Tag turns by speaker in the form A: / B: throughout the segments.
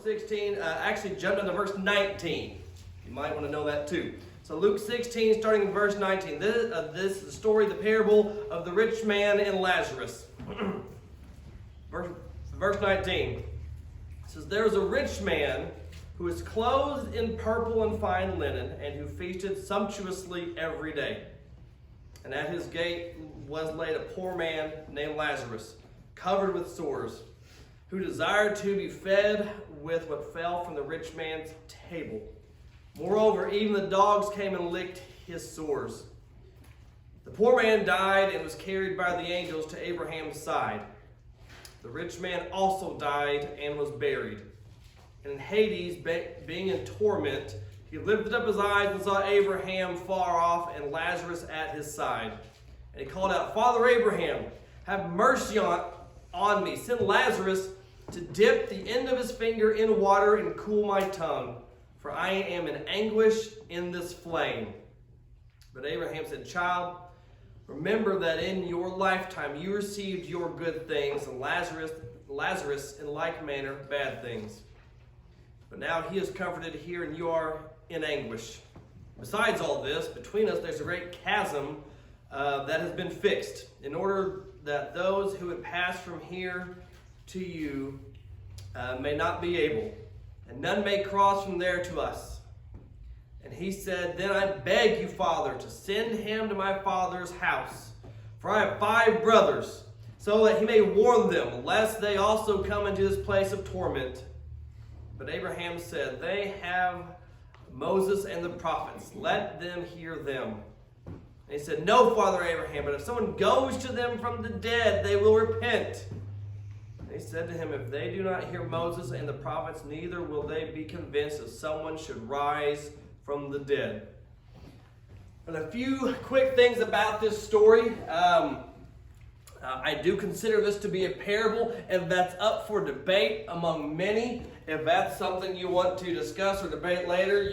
A: Luke 16, actually jump down to verse 19. You might want to know that too. So Luke 16, starting in verse 19. This is the story, the parable of the rich man and Lazarus. Verse 19. It says, "There was a rich man who was clothed in purple and fine linen, and who feasted sumptuously every day. And at his gate was laid a poor man named Lazarus, covered with sores, who desired to be fed with what fell from the rich man's table. Moreover, even the dogs came and licked his sores. The poor man died and was carried by the angels to Abraham's side. The rich man also died and was buried. And in Hades, being in torment, he lifted up his eyes and saw Abraham far off and Lazarus at his side. And he called out, 'Father Abraham, have mercy on me. Send Lazarus to dip the end of his finger in water and cool my tongue, for I am in anguish in this flame.' But Abraham said, 'Child, remember that in your lifetime you received your good things, and Lazarus in like manner bad things. But now he is comforted here, and you are in anguish. Besides all this, between us there's a great chasm that has been fixed, in order that those who would pass from here to you may not be able, and none may cross from there to us.' And he said, 'Then I beg you, Father, to send him to my father's house, for I have 5 brothers, so that he may warn them, lest they also come into this place of torment.' But Abraham said, 'They have Moses and the prophets. Let them hear them.' And he said, 'No, Father Abraham, but if someone goes to them from the dead, they will repent.' And he said to him, 'If they do not hear Moses and the prophets, neither will they be convinced that someone should rise from the dead.'" And a few quick things about this story. I do consider this to be a parable, and that's up for debate among many. If that's something you want to discuss or debate later,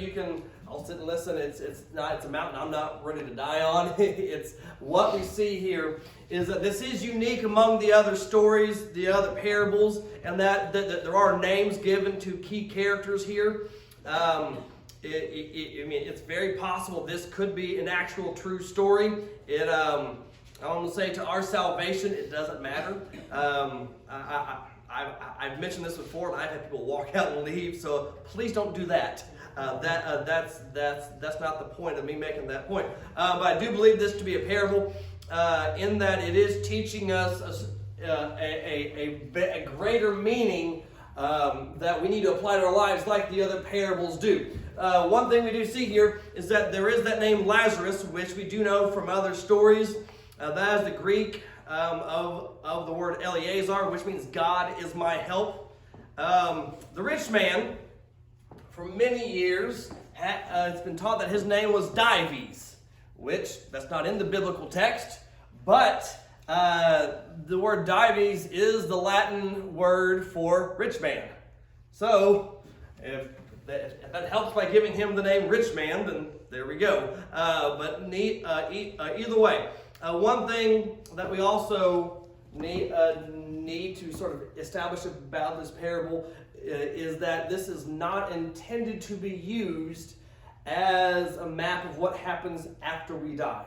A: I'll sit and listen. It's a mountain I'm not ready to die on. It's what we see here is that this is unique among the other stories, the other parables, and that there are names given to key characters here. It's very possible this could be an actual true story. I want to say, to our salvation, it doesn't matter. I've mentioned this before, and I've had people walk out and leave, so please don't do that. That's not the point of me making that point. But I do believe this to be a parable, in that it is teaching us a greater meaning that we need to apply to our lives, like the other parables do. One thing we do see here is that there is that name Lazarus, which we do know from other stories. That is the Greek of the word Eleazar, which means God is my help. The rich man, for many years, it's been taught that his name was Dives, which that's not in the biblical text, but the word Dives is the Latin word for rich man. So if that helps by giving him the name rich man, then there we go. But either way, one thing that we also need to sort of establish about this parable is that this is not intended to be used as a map of what happens after we die.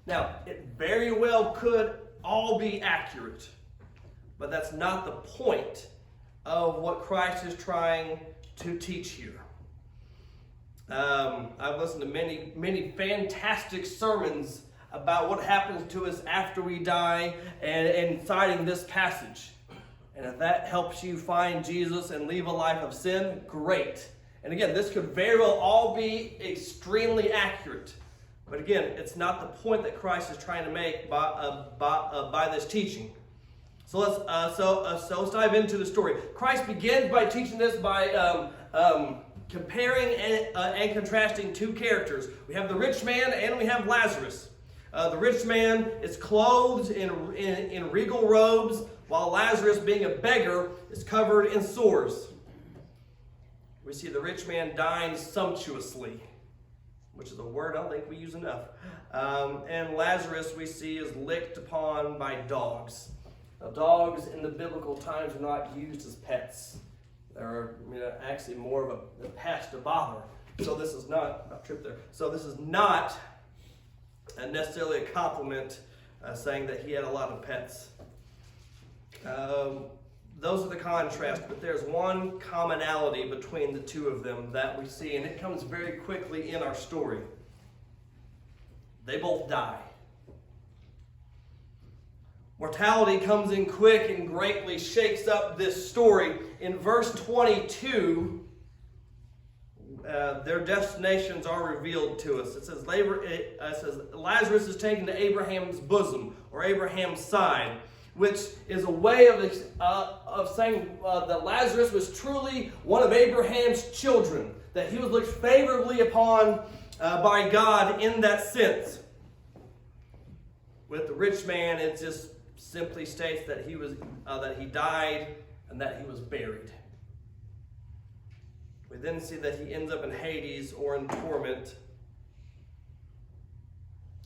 A: Now, it very well could all be accurate, but that's not the point of what Christ is trying to teach here. I've listened to many fantastic sermons about what happens to us after we die and citing this passage. And if that helps you find Jesus and leave a life of sin, great. And again, this could very well all be extremely accurate. But again, it's not the point that Christ is trying to make by this teaching. So let's dive into the story. Christ begins by teaching this by comparing and contrasting 2 characters. We have the rich man and we have Lazarus. The rich man is clothed in regal robes, while Lazarus, being a beggar, is covered in sores. We see the rich man dying sumptuously, which is a word I don't think we use enough. And Lazarus, we see, is licked upon by dogs. Now, dogs in the biblical times are not used as pets. There are actually more of a patch to bother. So this is not, So this is not necessarily a compliment saying that he had a lot of pets. Those are the contrasts, but there's one commonality between the two of them that we see, and it comes very quickly in our story. They both die. Mortality comes in quick and greatly shakes up this story. In verse 22, their destinations are revealed to us. It says Lazarus is taken to Abraham's bosom, or Abraham's side, which is a way of saying that Lazarus was truly one of Abraham's children, that he was looked favorably upon by God in that sense. With the rich man, it just simply states that he died and that he was buried. We then see that he ends up in Hades, or in torment.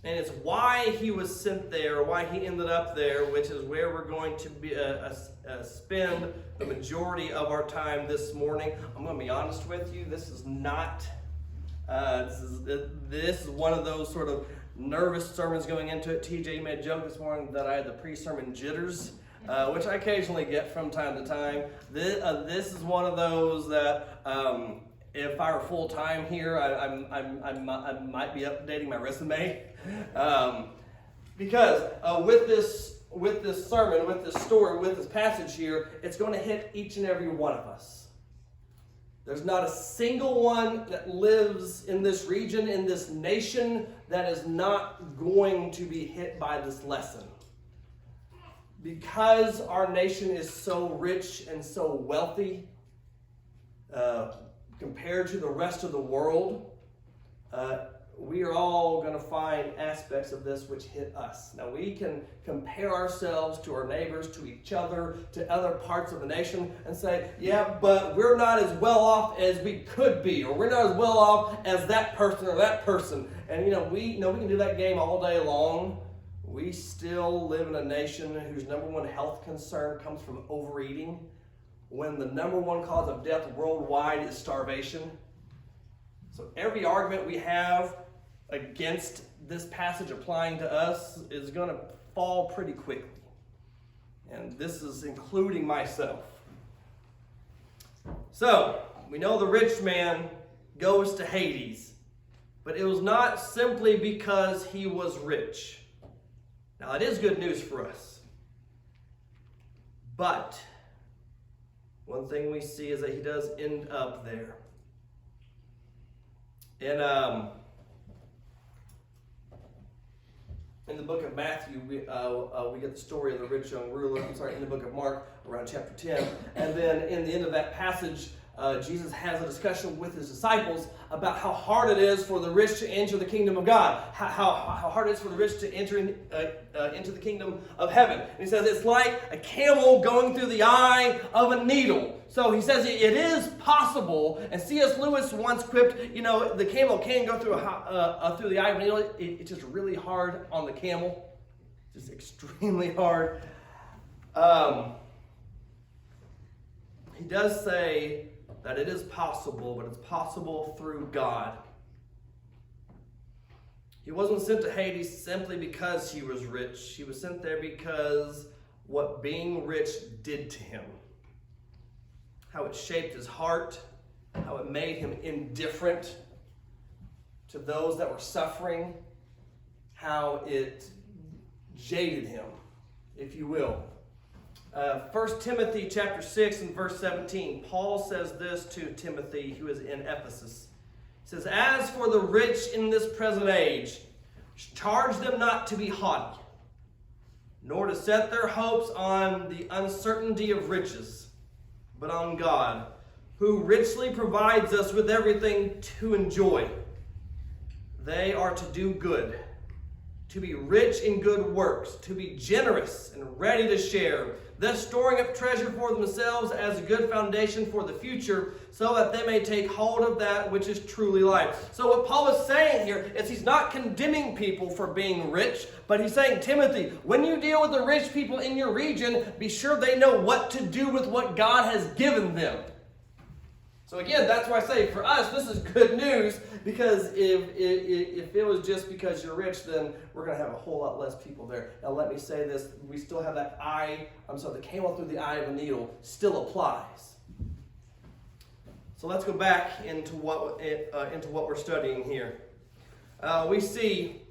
A: And it's why he was sent there, why he ended up there, which is where we're going to spend the majority of our time this morning. I'm going to be honest with you. This is not. This is one of those sort of nervous sermons going into it. TJ made a joke this morning that I had the pre-sermon jitters, which I occasionally get from time to time. This is one of those that if I were full time here, I might be updating my resume, because with this sermon, with this story, with this passage here, it's going to hit each and every one of us. There's not a single one that lives in this region, in this nation, that is not going to be hit by this lesson. Because our nation is so rich and so wealthy, compared to the rest of the world, we are all going to find aspects of this which hit us. Now, we can compare ourselves to our neighbors, to each other, to other parts of the nation, and say, yeah, but we're not as well off as we could be, or we're not as well off as that person or that person. And we can do that game all day long. We still live in a nation whose number one health concern comes from overeating, when the number one cause of death worldwide is starvation. So every argument we have against this passage applying to us is going to fall pretty quickly. And this is including myself. So, we know the rich man goes to Hades, but it was not simply because he was rich. Now, it is good news for us. But one thing we see is that he does end up there. And in the book of Matthew, we get the story of the rich young ruler. In the book of Mark, around chapter 10. And then in the end of that passage, Jesus has a discussion with his disciples about how hard it is for the rich to enter the kingdom of God. How hard it is for the rich to enter into the kingdom of heaven. And he says it's like a camel going through the eye of a needle. So he says it is possible. And C.S. Lewis once quipped, the camel can go through the eye of a needle. It's just really hard on the camel. Just extremely hard. He does say that it is possible, but it's possible through God. He wasn't sent to Hades simply because he was rich. He was sent there because what being rich did to him. How it shaped his heart, how it made him indifferent to those that were suffering, how it jaded him, if you will. 1 Timothy chapter 6 and verse 17, Paul says this to Timothy, who is in Ephesus. He says, "As for the rich in this present age, charge them not to be haughty, nor to set their hopes on the uncertainty of riches, but on God, who richly provides us with everything to enjoy. They are to do good, to be rich in good works, to be generous and ready to share, thus storing up treasure for themselves as a good foundation for the future, so that they may take hold of that which is truly life." So what Paul is saying here is he's not condemning people for being rich, but he's saying, Timothy, when you deal with the rich people in your region, be sure they know what to do with what God has given them. So again, that's why I say for us, this is good news, because if it was just because you're rich, then we're going to have a whole lot less people there. Now let me say this, we still have that the camel through the eye of a needle still applies. So let's go back into what we're studying here. We see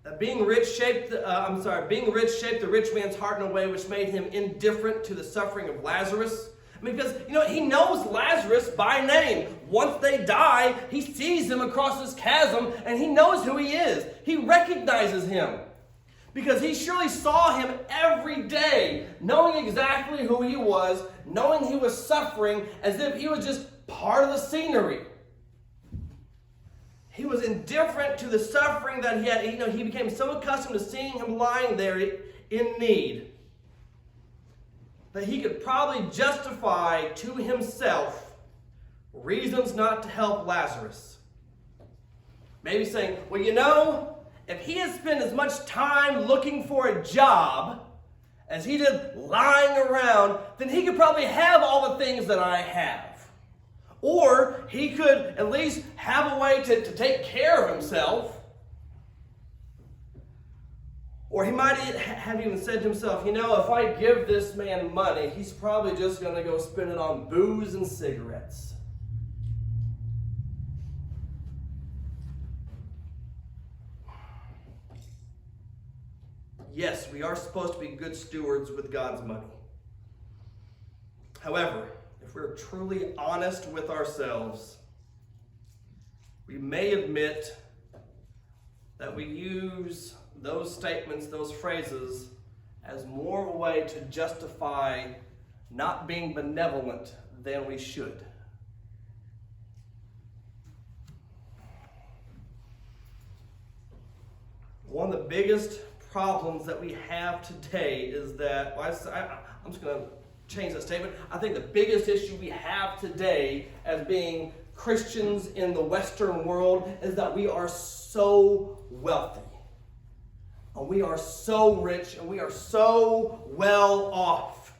A: that being rich shaped the rich man's heart in a way which made him indifferent to the suffering of Lazarus. I mean, because, he knows Lazarus by name. Once they die, he sees him across this chasm, and he knows who he is. He recognizes him. Because he surely saw him every day, knowing exactly who he was, knowing he was suffering as if he was just part of the scenery. He was indifferent to the suffering that he had. He became so accustomed to seeing him lying there in need that he could probably justify to himself reasons not to help Lazarus. Maybe saying, well, if he had spent as much time looking for a job as he did lying around, then he could probably have all the things that I have. Or he could at least have a way to take care of himself. Or he might have even said to himself, if I give this man money, he's probably just going to go spend it on booze and cigarettes. Yes, we are supposed to be good stewards with God's money. However, if we're truly honest with ourselves, we may admit that we use those statements, those phrases, as more of a way to justify not being benevolent than we should. One of the biggest problems that we have today is that, I'm just going to change that statement. I think the biggest issue we have today as being Christians in the Western world is that we are so wealthy. And we are so rich and we are so well off.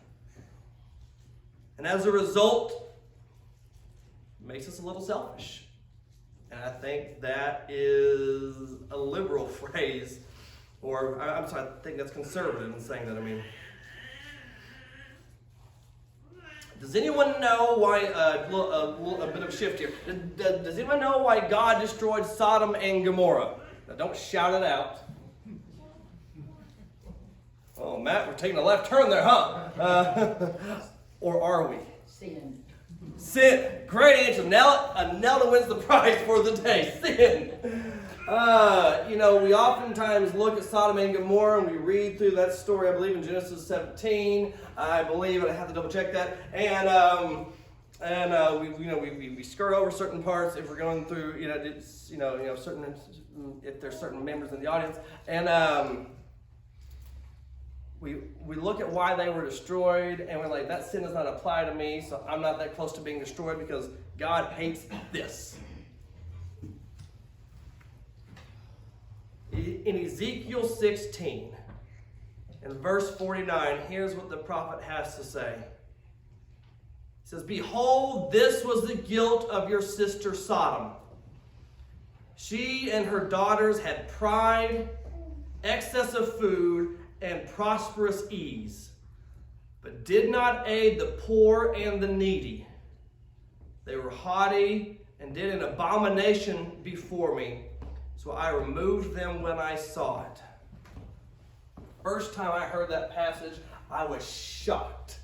A: And as a result, it makes us a little selfish. And I think that is a liberal phrase, or I think that's conservative in saying that. Does anyone know why, a bit of a shift here, does anyone know why God destroyed Sodom and Gomorrah? Now don't shout it out. Oh, Matt, we're taking a left turn there, huh? Or are we?
B: Sin.
A: Great answer. Nella wins the prize for the day. Sin. We oftentimes look at Sodom and Gomorrah and we read through that story, I believe in Genesis 17. I believe, and I have to double check that. We skirt over certain parts if we're going through, certain, if there's certain members in the audience. And we look at why they were destroyed, and we're like, that sin does not apply to me, so I'm not that close to being destroyed because God hates this. In Ezekiel 16, in verse 49, here's what the prophet has to say. He says, "Behold, this was the guilt of your sister Sodom. She and her daughters had pride, excess of food, and prosperous ease, but did not aid the poor and the needy. They were haughty and did an abomination before me, so I removed them when I saw it." First time I heard that passage, I was shocked.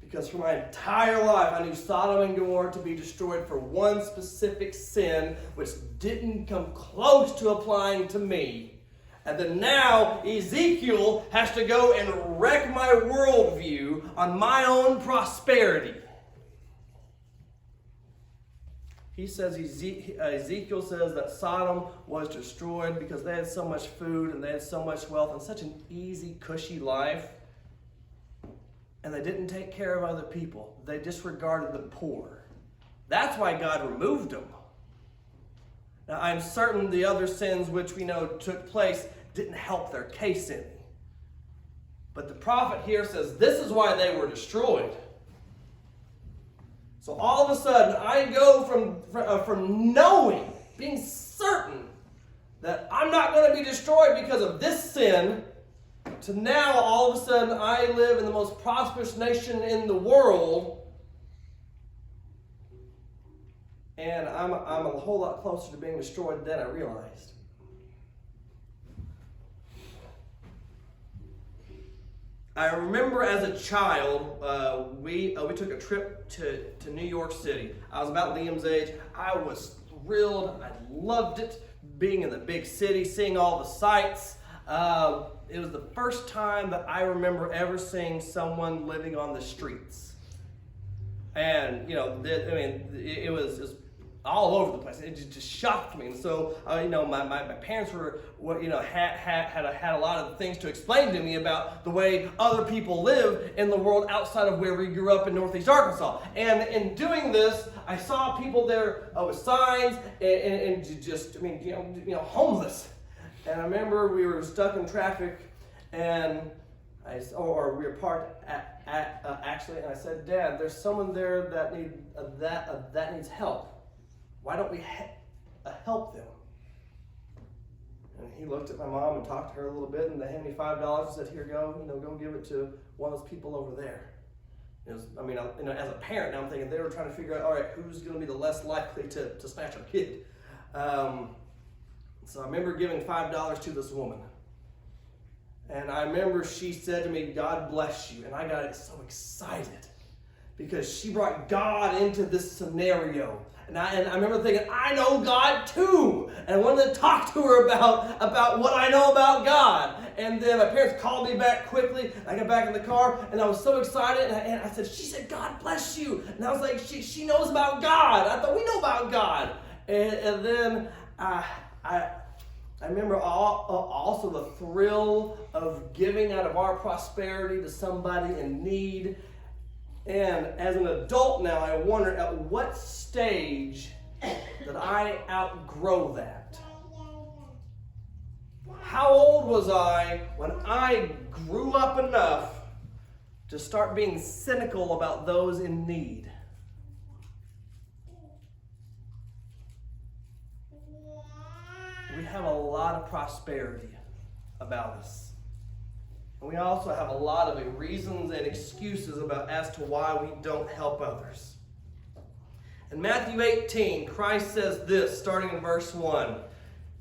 A: Because for my entire life, I knew Sodom and Gomorrah to be destroyed for one specific sin, which didn't come close to applying to me. And then now, Ezekiel has to go and wreck my worldview on my own prosperity. He says, Ezekiel says that Sodom was destroyed because they had so much food and they had so much wealth and such an easy, cushy life. And they didn't take care of other people. They disregarded the poor. That's why God removed them. Now, I'm certain the other sins which we know took place didn't help their case any. But the prophet here says this is why they were destroyed. So all of a sudden, I go from knowing, being certain that I'm not going to be destroyed because of this sin, to now all of a sudden I live in the most prosperous nation in the world, and I'm a whole lot closer to being destroyed than I realized. I remember as a child, we took a trip to New York City. I was about Liam's age. I was thrilled. I loved it, being in the big city, seeing all the sights. It was the first time that I remember ever seeing someone living on the streets. And, it was all over the place. It just shocked me. And so, my parents had a lot of things to explain to me about the way other people live in the world outside of where we grew up in Northeast Arkansas. And in doing this, I saw people there with signs and just, homeless. And I remember we were stuck in traffic, and we were parked actually, and I said, "Dad, there's someone there that needs help. Why don't we help them?" And he looked at my mom and talked to her a little bit, and they handed me $5 and said, "Here, go give it to one of those people over there." As a parent, now I'm thinking they were trying to figure out, all right, who's going to be the less likely to snatch our kid. So I remember giving $5 to this woman. And I remember she said to me, "God bless you." And I got so excited because she brought God into this scenario. And I remember thinking, I know God too. And I wanted to talk to her about what I know about God. And then my parents called me back quickly. I got back in the car and I was so excited. And I said, "She said, God bless you." And I was like, she knows about God. I thought we know about God. And then I remember also the thrill of giving out of our prosperity to somebody in need. And as an adult now, I wonder at what stage did I outgrow that? How old was I when I grew up enough to start being cynical about those in need? We have a lot of prosperity about us. And we also have a lot of reasons and excuses as to why we don't help others. In Matthew 18, Christ says this, starting in verse 1. It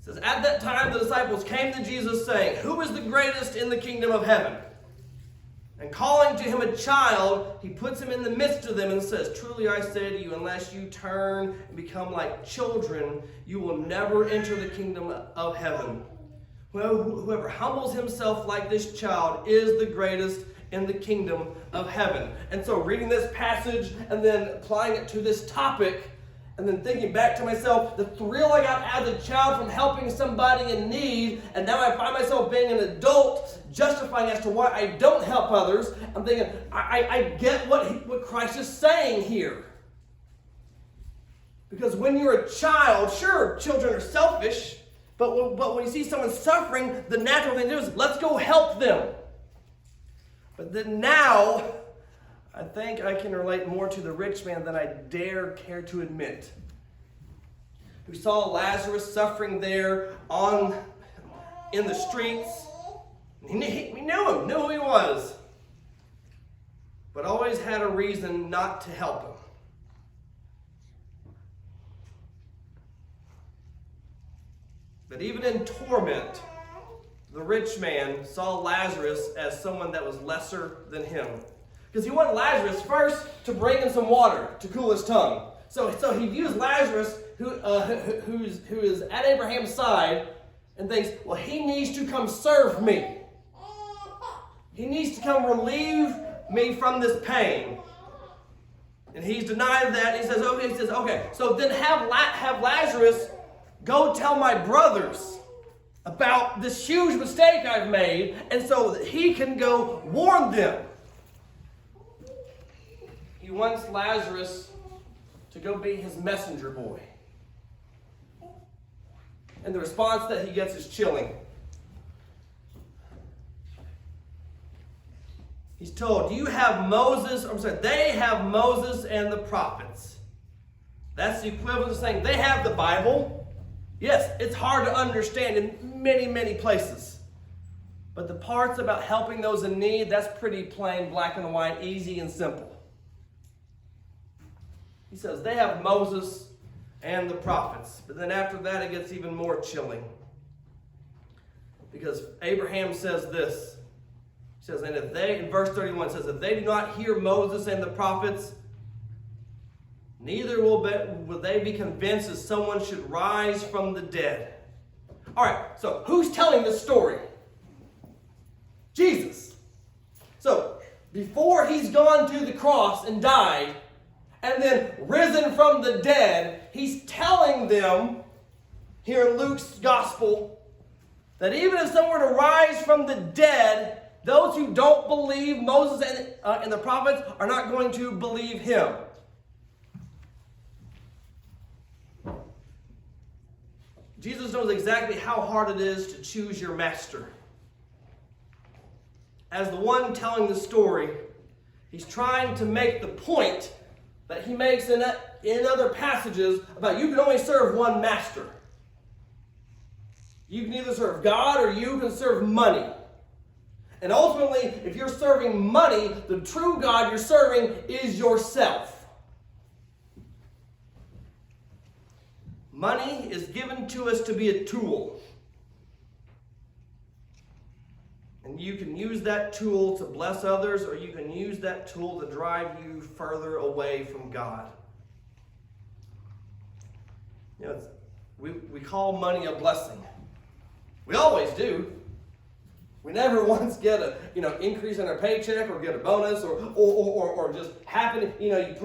A: says, "At that time the disciples came to Jesus saying, 'Who is the greatest in the kingdom of heaven?' And calling to him a child, he puts him in the midst of them and says, 'Truly I say to you, unless you turn and become like children, you will never enter the kingdom of heaven. Whoever humbles himself like this child is the greatest in the kingdom of heaven.'" And so reading this passage and then applying it to this topic, and then thinking back to myself, the thrill I got as a child from helping somebody in need, and now I find myself being an adult justifying as to why I don't help others. I'm thinking, I get what Christ is saying here. Because when you're a child, sure, children are selfish, but when you see someone suffering, the natural thing to do is, let's go help them. But then now, I think I can relate more to the rich man than I dare care to admit, who saw Lazarus suffering there in the streets. We knew him, knew who he was, but always had a reason not to help him. But even in torment, the rich man saw Lazarus as someone that was lesser than him. Because he wanted Lazarus first to bring him some water to cool his tongue. So he views Lazarus, who is at Abraham's side, and thinks, well, he needs to come serve me. He needs to come relieve me from this pain. And he's denied that. He says, okay, so then have Lazarus go tell my brothers about this huge mistake I've made, and so that he can go warn them. He wants Lazarus to go be his messenger boy. And the response that he gets is chilling. He's told, they have Moses and the prophets. That's the equivalent of saying they have the Bible. Yes, it's hard to understand in many, many places. But the parts about helping those in need, that's pretty plain, black and white, easy and simple. He says they have Moses and the prophets. But then after that, it gets even more chilling. Because Abraham says this. He says, and if they, in verse 31, says, if they do not hear Moses and the prophets, neither will they be convinced that someone should rise from the dead. All right, so who's telling this story? Jesus. So, before he's gone to the cross and died, and then risen from the dead, he's telling them, here in Luke's gospel, that even if someone were to rise from the dead, those who don't believe Moses and the prophets are not going to believe him. Jesus knows exactly how hard it is to choose your master. As the one telling the story, he's trying to make the point that he makes in other passages about you can only serve one master. You can either serve God or you can serve money. And ultimately, if you're serving money, the true God you're serving is yourself. Money is given to us to be a tool. And you can use that tool to bless others, or you can use that tool to drive you further away from God. You know, we call money a blessing. We always do. We never once get a increase in our paycheck or get a bonus or just happen you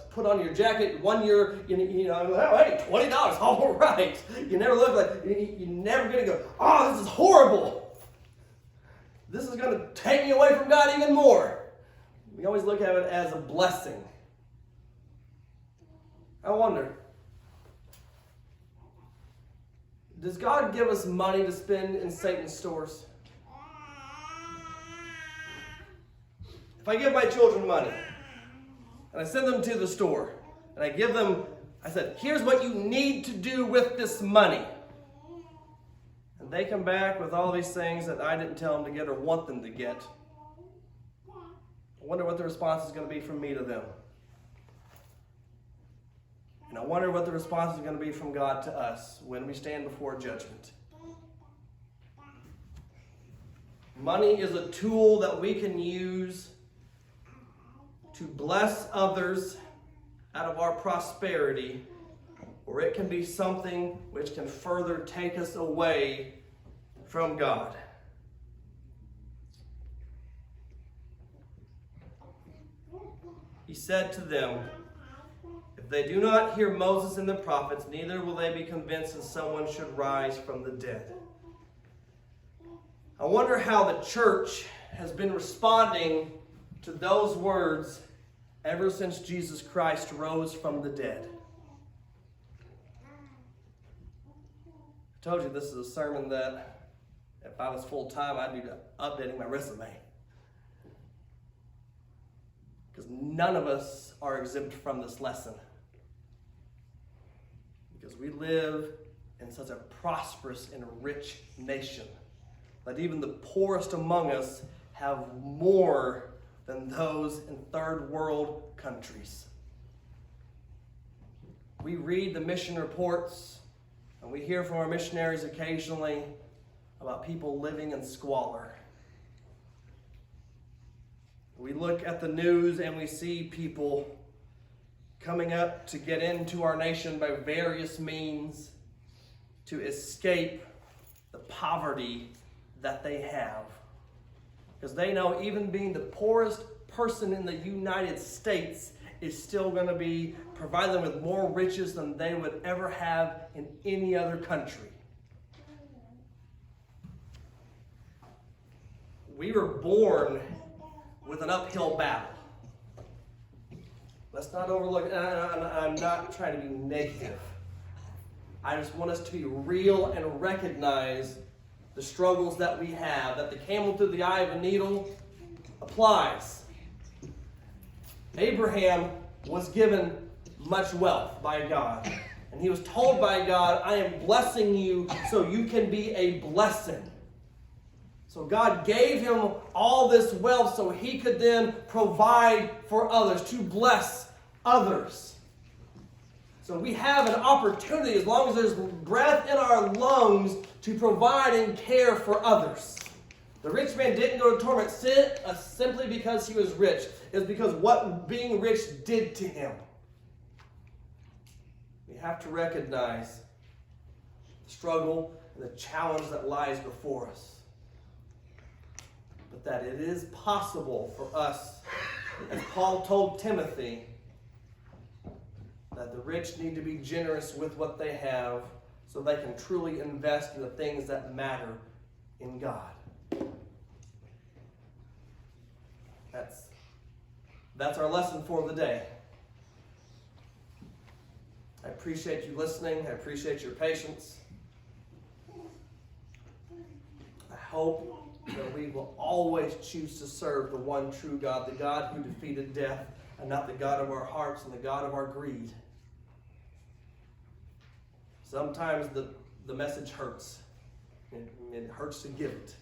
A: put on your jacket 1 year oh hey, $20, all right. You never look like you're never gonna go, oh, this is horrible. This is gonna take me away from God even more. We always look at it as a blessing. I wonder, does God give us money to spend in Satan's stores? If I give my children money, and I send them to the store, and I said, here's what you need to do with this money. And they come back with all these things that I didn't tell them to get or want them to get. I wonder what the response is going to be from me to them. And I wonder what the response is going to be from God to us when we stand before judgment. Money is a tool that we can use to bless others out of our prosperity, or it can be something which can further take us away from God. He said to them, if they do not hear Moses and the prophets, neither will they be convinced that someone should rise from the dead. I wonder how the church has been responding to those words ever since Jesus Christ rose from the dead. I told you this is a sermon that if I was full-time, I'd be updating my resume. Because none of us are exempt from this lesson. Because we live in such a prosperous and rich nation that even the poorest among us have more than those in third world countries. We read the mission reports and we hear from our missionaries occasionally about people living in squalor. We look at the news and we see people coming up to get into our nation by various means to escape the poverty that they have. Because they know even being the poorest person in the United States is still going to provide them with more riches than they would ever have in any other country. We were born with an uphill battle. Let's not overlook, and I'm not trying to be negative. I just want us to be real and recognize the struggles that we have, that the camel through the eye of a needle applies. Abraham was given much wealth by God. And he was told by God, I am blessing you so you can be a blessing. So God gave him all this wealth so he could then provide for others, to bless others. So we have an opportunity, as long as there's breath in our lungs, to provide and care for others. The rich man didn't go to torment simply because he was rich. It was because what being rich did to him. We have to recognize the struggle and the challenge that lies before us. But that it is possible for us, as Paul told Timothy, that the rich need to be generous with what they have so they can truly invest in the things that matter in God. That's our lesson for the day. I appreciate you listening. I appreciate your patience. I hope that we will always choose to serve the one true God, the God who defeated death, and not the God of our hearts and the God of our greed. Sometimes the message hurts. It hurts to give it.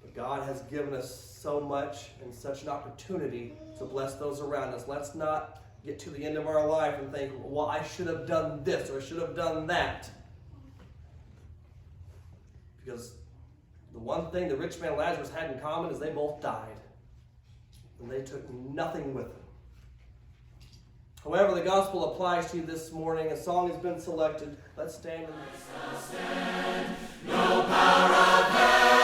A: But God has given us so much and such an opportunity to bless those around us. Let's not get to the end of our life and think, well, I should have done this or I should have done that. Because the one thing the rich man and Lazarus had in common is they both died. And they took nothing with them. However, the gospel applies to you this morning. A song has been selected. Let's stand. No power of hell.